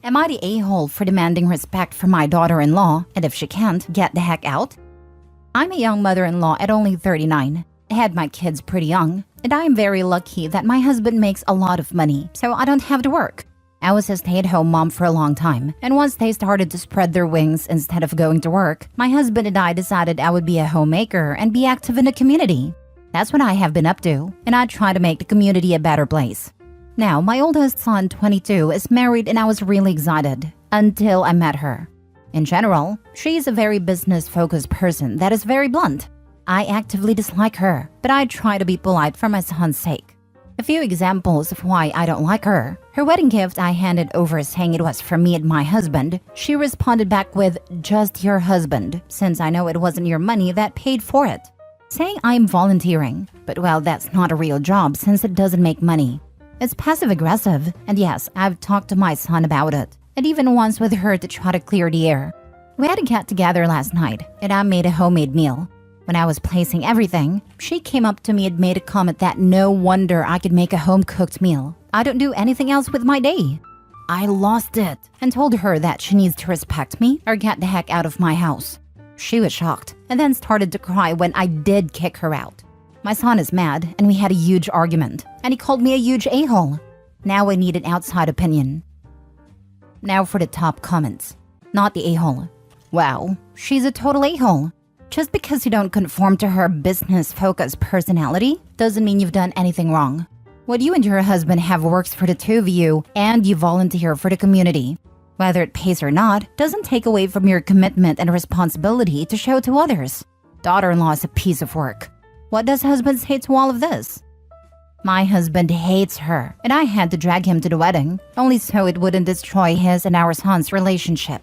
Am I the a-hole for demanding respect from my daughter-in-law, and if she can't, get the heck out? I'm a young mother-in-law at only 39. I had my kids pretty young, and I am very lucky that my husband makes a lot of money, so I don't have to work. I was a stay-at-home mom for a long time, and once they started to spread their wings instead of going to work, my husband and I decided I would be a homemaker and be active in the community. That's what I have been up to, and I try to make the community a better place. Now, my oldest son, 22, is married and I was really excited until I met her. In general, she is a very business-focused person that is very blunt. I actively dislike her, but I try to be polite for my son's sake. A few examples of why I don't like her. Her wedding gift I handed over saying it was for me and my husband. She responded back with, "Just your husband, since I know it wasn't your money that paid for it." Saying I'm volunteering, but well, that's not a real job since it doesn't make money. It's passive-aggressive, and yes, I've talked to my son about it, and even once with her to try to clear the air. We had a get-together last night, and I made a homemade meal. When I was placing everything, she came up to me and made a comment that no wonder I could make a home-cooked meal. I don't do anything else with my day. I lost it and told her that she needs to respect me or get the heck out of my house. She was shocked and then started to cry when I did kick her out. My son is mad and we had a huge argument, and he called me a huge a-hole. Now I need an outside opinion. Now for the top comments. Not the a-hole. Wow, she's a total a-hole. Just because you don't conform to her business-focused personality doesn't mean you've done anything wrong. What you and your husband have works for the two of you, and you volunteer for the community. Whether it pays or not doesn't take away from your commitment and responsibility to show to others. Daughter-in-law is a piece of work. What does husband say to all of this? My husband hates her, and I had to drag him to the wedding, only so it wouldn't destroy his and our son's relationship.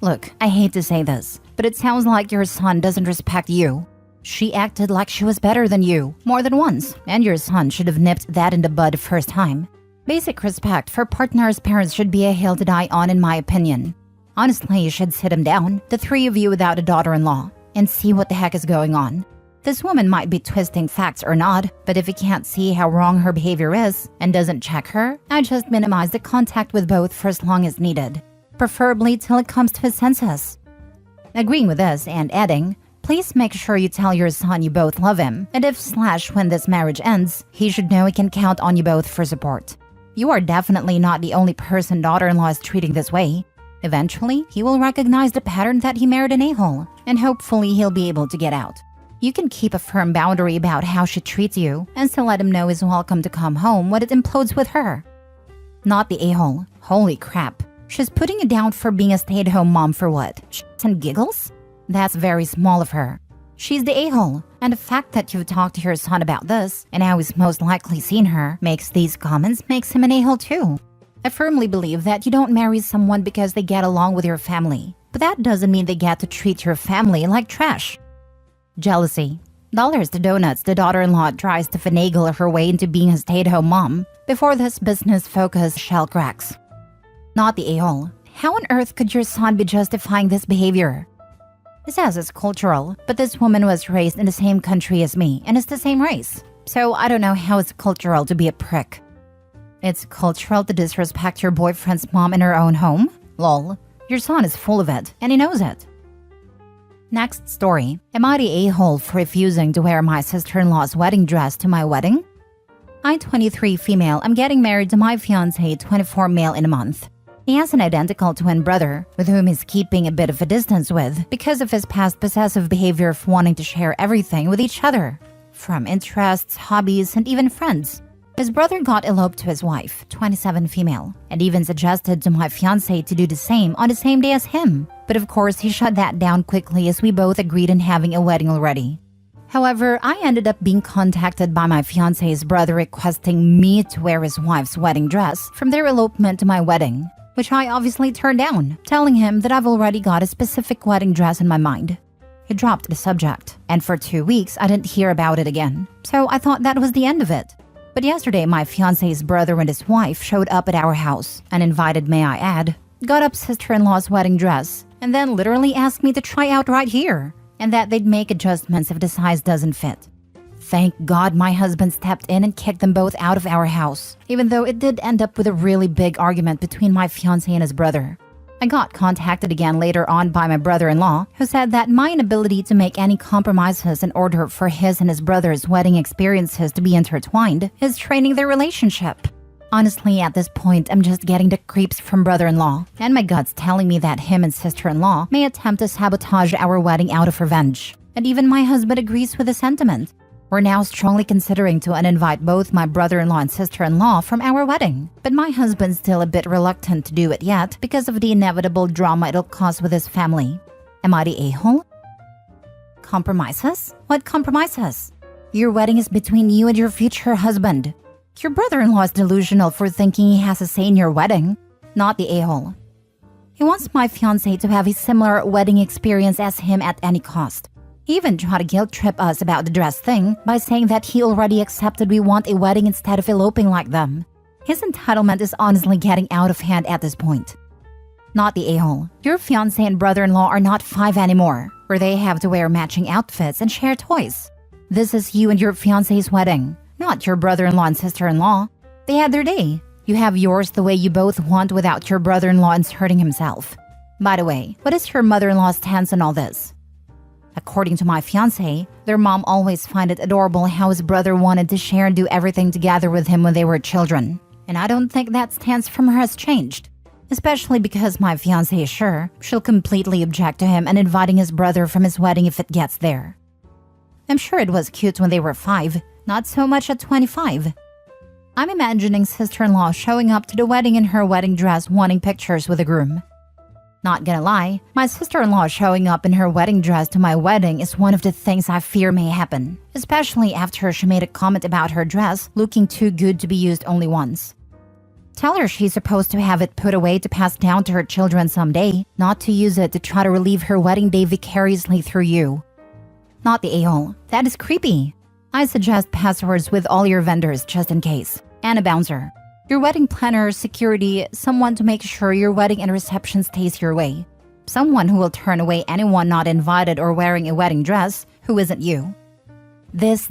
Look, I hate to say this, but it sounds like your son doesn't respect you. She acted like she was better than you, more than once, and your son should have nipped that in the bud first time. Basic respect for partners' parents should be a hill to die on in my opinion. Honestly, you should sit him down, the three of you without a daughter-in-law, and see what the heck is going on. This woman might be twisting facts or not, but if you can't see how wrong her behavior is and doesn't check her, I just minimize the contact with both for as long as needed, preferably till it comes to his senses. Agreeing with this and adding, please make sure you tell your son you both love him, and when this marriage ends, he should know he can count on you both for support. You are definitely not the only person daughter-in-law is treating this way. Eventually, he will recognize the pattern that he married an a-hole, and hopefully he'll be able to get out. You can keep a firm boundary about how she treats you, and still let him know he's welcome to come home when it implodes with her. Not the a-hole. Holy crap. She's putting you down for being a stay-at-home mom for what? Shits and giggles? That's very small of her. She's the a-hole, and the fact that you've talked to your son about this, and how he's most likely seen her, makes these comments makes him an a-hole too. I firmly believe that you don't marry someone because they get along with your family, but that doesn't mean they get to treat your family like trash. Jealousy. Dollars to donuts, the daughter-in-law tries to finagle her way into being a stay-at-home mom before this business-focused shell cracks. Not the a-hole. How on earth could your son be justifying this behavior? He says it's cultural, but this woman was raised in the same country as me and is the same race. So I don't know how it's cultural to be a prick. It's cultural to disrespect your boyfriend's mom in her own home? Lol. Your son is full of it, and he knows it. Next story. Am I the a-hole for refusing to wear my sister-in-law's wedding dress to my wedding? I'm 23 female. I'm getting married to my fiancé, 24 male in a month. He has an identical twin brother, with whom he's keeping a bit of a distance with because of his past possessive behavior of wanting to share everything with each other, from interests, hobbies, and even friends. His brother got eloped to his wife, 27 female, and even suggested to my fiancé to do the same on the same day as him. But of course, he shut that down quickly as we both agreed on having a wedding already. However, I ended up being contacted by my fiancé's brother requesting me to wear his wife's wedding dress from their elopement to my wedding, which I obviously turned down, telling him that I've already got a specific wedding dress in my mind. He dropped the subject, and for 2 weeks I didn't hear about it again, so I thought that was the end of it. But yesterday, my fiancé's brother and his wife showed up at our house and invited, may I add, got up sister-in-law's wedding dress, and then literally asked me to try out right here, and that they'd make adjustments if the size doesn't fit. Thank God my husband stepped in and kicked them both out of our house, even though it did end up with a really big argument between my fiancé and his brother. I got contacted again later on by my brother-in-law, who said that my inability to make any compromises in order for his and his brother's wedding experiences to be intertwined is straining their relationship. Honestly, at this point, I'm just getting the creeps from brother-in-law, and my gut's telling me that him and sister-in-law may attempt to sabotage our wedding out of revenge. And even my husband agrees with the sentiment. We're now strongly considering to uninvite both my brother-in-law and sister-in-law from our wedding, but my husband's still a bit reluctant to do it yet because of the inevitable drama it'll cause with his family. Am I the a-hole? Compromises? What compromises? Your wedding is between you and your future husband. Your brother-in-law is delusional for thinking he has a say in your wedding, not the a-hole. He wants my fiancé to have a similar wedding experience as him at any cost. He even tried to guilt trip us about the dress thing by saying that he already accepted we want a wedding instead of eloping like them. His entitlement is honestly getting out of hand at this point. Not the a-hole. Your fiancé and brother-in-law are not 5 anymore, where they have to wear matching outfits and share toys. This is you and your fiancé's wedding, not your brother-in-law and sister-in-law. They had their day. You have yours the way you both want without your brother-in-law inserting himself. By the way, what is your mother-in-law's stance on all this? According to my fiancé, their mom always found it adorable how his brother wanted to share and do everything together with him when they were children. And I don't think that stance from her has changed. Especially because my fiancé is sure she'll completely object to him and inviting his brother from his wedding if it gets there. I'm sure it was cute when they were 5, not so much at 25. I'm imagining sister-in-law showing up to the wedding in her wedding dress wanting pictures with the groom. Not gonna lie, my sister-in-law showing up in her wedding dress to my wedding is one of the things I fear may happen, especially after she made a comment about her dress looking too good to be used only once. Tell her she's supposed to have it put away to pass down to her children someday, not to use it to try to relive her wedding day vicariously through you. Not the a-hole. That is creepy. I suggest passwords with all your vendors just in case. And a bouncer. Your wedding planner, security, someone to make sure your wedding and reception stays your way. Someone who will turn away anyone not invited or wearing a wedding dress who isn't you. This.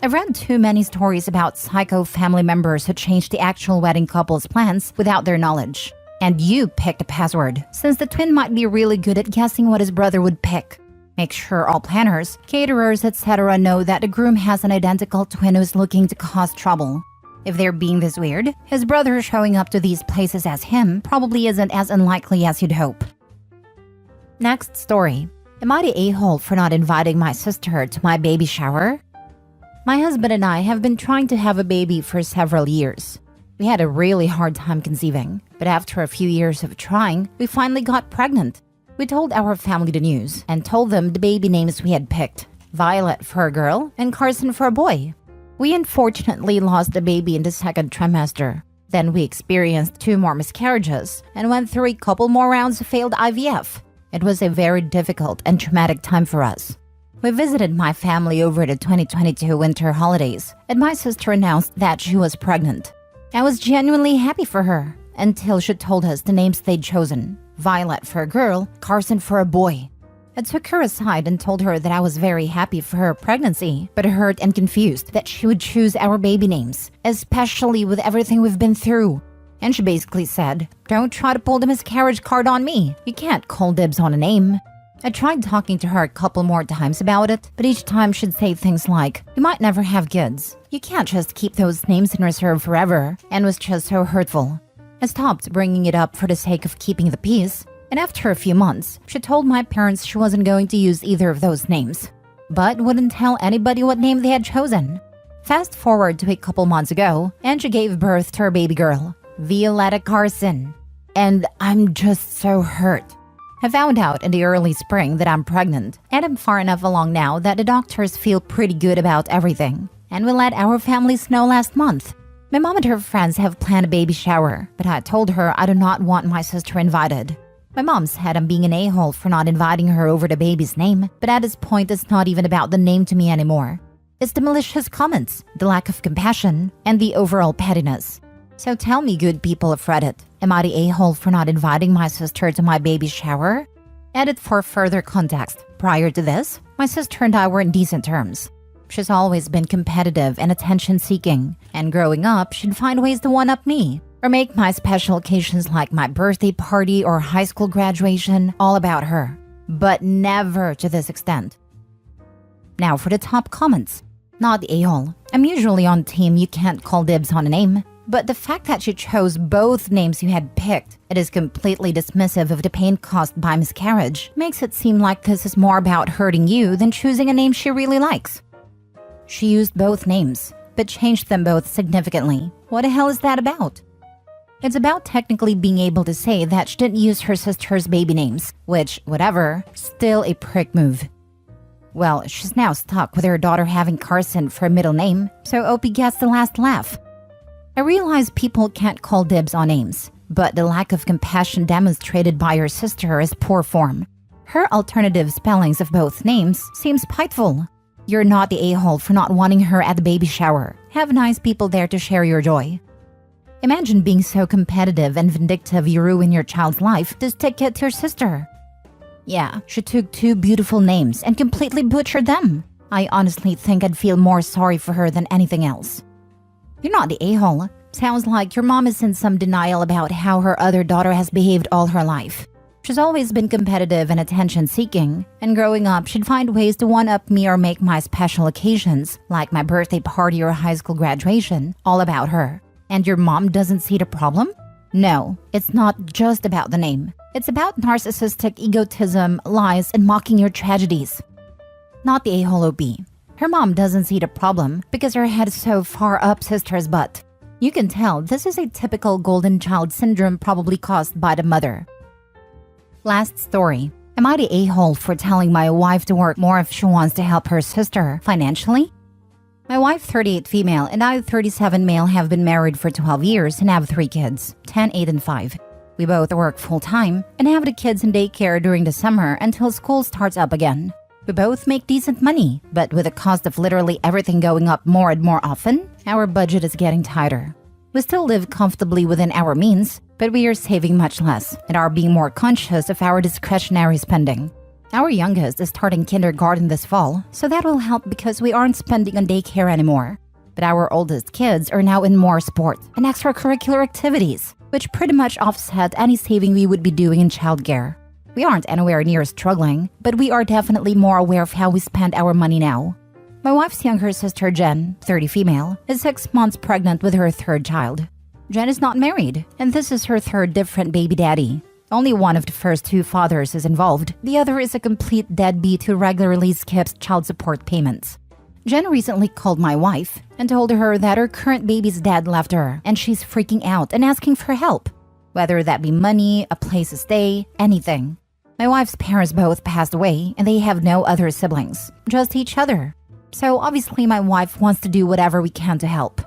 I've read too many stories about psycho family members who changed the actual wedding couple's plans without their knowledge. And you picked a password, since the twin might be really good at guessing what his brother would pick. Make sure all planners, caterers, etc. know that the groom has an identical twin who's looking to cause trouble. If they're being this weird, his brother showing up to these places as him probably isn't as unlikely as you'd hope. Next story. Am I the a-hole for not inviting my sister to my baby shower? My husband and I have been trying to have a baby for several years. We had a really hard time conceiving, but after a few years of trying, we finally got pregnant. We told our family the news and told them the baby names we had picked, Violet for a girl and Carson for a boy. We unfortunately lost the baby in the 2nd trimester. Then we experienced 2 more miscarriages and went through a couple more rounds of failed IVF. It was a very difficult and traumatic time for us. We visited my family over the 2022 winter holidays, and my sister announced that she was pregnant. I was genuinely happy for her, until she told us the names they'd chosen. Violet for a girl, Carson for a boy. I took her aside and told her that I was very happy for her pregnancy, but hurt and confused that she would choose our baby names, especially with everything we've been through. And she basically said, "Don't try to pull the miscarriage card on me. You can't call dibs on a name." I tried talking to her a couple more times about it, but each time she'd say things like, "You might never have kids. You can't just keep those names in reserve forever," and was just so hurtful. I stopped bringing it up for the sake of keeping the peace, and after a few months, she told my parents she wasn't going to use either of those names, but wouldn't tell anybody what name they had chosen. Fast forward to a couple months ago, and she gave birth to her baby girl, Violetta Carson. And I'm just so hurt. I found out in the early spring that I'm pregnant, and I'm far enough along now that the doctors feel pretty good about everything, and we let our families know last month. My mom and her friends have planned a baby shower, but I told her I do not want my sister invited. My mom said I'm being an a-hole for not inviting her over the baby's name, but at this point it's not even about the name to me anymore. It's the malicious comments, the lack of compassion, and the overall pettiness. So tell me, good people of Reddit, am I the a-hole for not inviting my sister to my baby shower? Edit for further context. Prior to this, my sister and I were in decent terms. She's always been competitive and attention-seeking, and growing up, she'd find ways to one-up me or make my special occasions like my birthday party or high school graduation all about her. But never to this extent. Now for the top comments. Not the a-hole. I'm usually on team you can't call dibs on a name. But the fact that she chose both names you had picked, it is completely dismissive of the pain caused by miscarriage, makes it seem like this is more about hurting you than choosing a name she really likes. She used both names, but changed them both significantly. What the hell is that about? It's about technically being able to say that she didn't use her sister's baby names, which, whatever, still a prick move. Well, she's now stuck with her daughter having Carson for a middle name, so Opie gets the last laugh. I realize people can't call dibs on names, but the lack of compassion demonstrated by her sister is poor form. Her alternative spellings of both names seem spiteful. You're not the a-hole for not wanting her at the baby shower. Have nice people there to share your joy. Imagine being so competitive and vindictive you ruin your child's life to stick it to your sister. Yeah, she took two beautiful names and completely butchered them. I honestly think I'd feel more sorry for her than anything else. You're not the a-hole. Sounds like your mom is in some denial about how her other daughter has behaved all her life. She's always been competitive and attention-seeking, and growing up, she'd find ways to one-up me or make my special occasions, like my birthday party or high school graduation, all about her. And your mom doesn't see the problem? No, it's not just about the name. It's about narcissistic egotism, lies, and mocking your tragedies. Not the a-hole OP. Her mom doesn't see the problem because her head is so far up sister's butt. You can tell this is a typical golden child syndrome probably caused by the mother. Last story. Am I the a-hole for telling my wife to work more if she wants to help her sister financially? My wife, 38 female, and I, 37 male, have been married for 12 years and have 3 kids, 10, 8, and 5. We both work full-time and have the kids in daycare during the summer until school starts up again. We both make decent money, but with the cost of literally everything going up more and more often, our budget is getting tighter. We still live comfortably within our means, but we are saving much less and are being more conscious of our discretionary spending. Our youngest is starting kindergarten this fall, so that will help because we aren't spending on daycare anymore. But our oldest kids are now in more sports and extracurricular activities, which pretty much offset any saving we would be doing in childcare. We aren't anywhere near struggling, but we are definitely more aware of how we spend our money now. My wife's younger sister Jen, 30 female, is 6 months pregnant with her 3rd child. Jen is not married, and this is her 3rd different baby daddy. Only one of the first 2 fathers is involved. The other is a complete deadbeat who regularly skips child support payments. Jen recently called my wife and told her that her current baby's dad left her and she's freaking out and asking for help. Whether that be money, a place to stay, anything. My wife's parents both passed away and they have no other siblings, just each other. So obviously my wife wants to do whatever we can to help.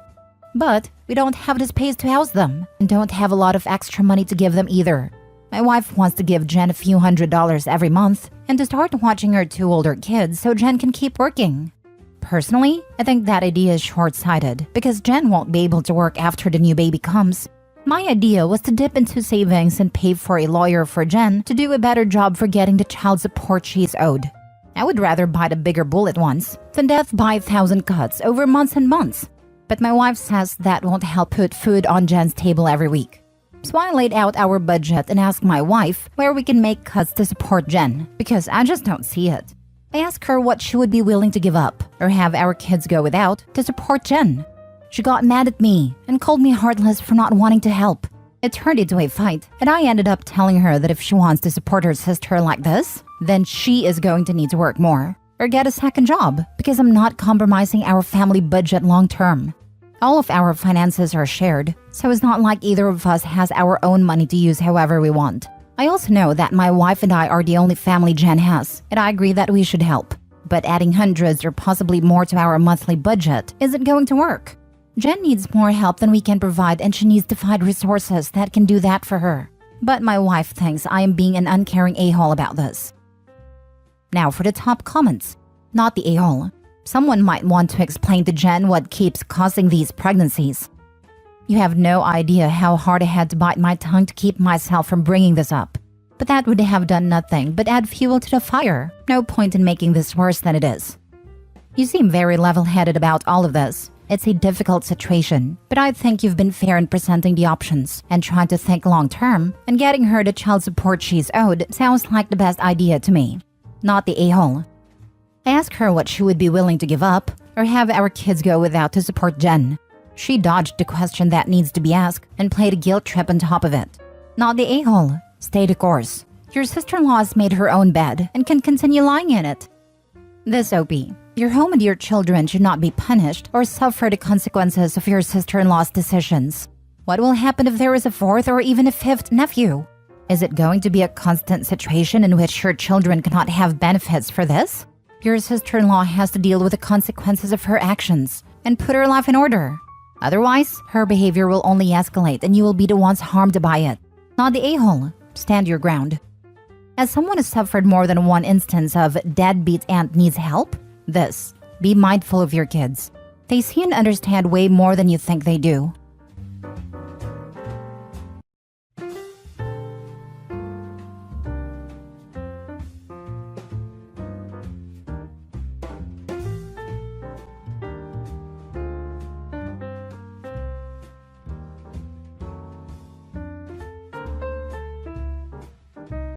But we don't have the space to house them and don't have a lot of extra money to give them either. My wife wants to give Jen a few $100s every month and to start watching her 2 older kids so Jen can keep working. Personally, I think that idea is short-sighted because Jen won't be able to work after the new baby comes. My idea was to dip into savings and pay for a lawyer for Jen to do a better job for getting the child support she's owed. I would rather bite the bigger bullet once than death by 1,000 cuts over months and months. But my wife says that won't help put food on Jen's table every week. So I laid out our budget and asked my wife where we can make cuts to support Jen, because I just don't see it. I asked her what she would be willing to give up, or have our kids go without, to support Jen. She got mad at me and called me heartless for not wanting to help. It turned into a fight, and I ended up telling her that if she wants to support her sister like this, then she is going to need to work more, or get a second job, because I'm not compromising our family budget long term. All of our finances are shared, so it's not like either of us has our own money to use however we want. I also know that my wife and I are the only family Jen has, and I agree that we should help. But adding hundreds or possibly more to our monthly budget isn't going to work. Jen needs more help than we can provide, and she needs to find resources that can do that for her. But my wife thinks I am being an uncaring a-hole about this. Now for the top comments. Not the a-hole. Someone might want to explain to Jen what keeps causing these pregnancies. You have no idea how hard I had to bite my tongue to keep myself from bringing this up. But that would have done nothing but add fuel to the fire. No point in making this worse than it is. You seem very level-headed about all of this. It's a difficult situation, but I think you've been fair in presenting the options and trying to think long-term, and getting her the child support she's owed sounds like the best idea to me. Not the a-hole. Ask her what she would be willing to give up, or have our kids go without to support Jen. She dodged the question that needs to be asked and played a guilt trip on top of it. Not the a-hole. Stay the course. Your sister-in-law has made her own bed and can continue lying in it. This OP. Your home and your children should not be punished or suffer the consequences of your sister-in-law's decisions. What will happen if there is a fourth or even a fifth nephew? Is it going to be a constant situation in which your children cannot have benefits for this? Your sister-in-law has to deal with the consequences of her actions and put her life in order. Otherwise, her behavior will only escalate and you will be the ones harmed by it. Not the a-hole. Stand your ground. As someone who suffered more than one instance of deadbeat aunt needs help, be mindful of your kids. They see and understand way more than you think they do.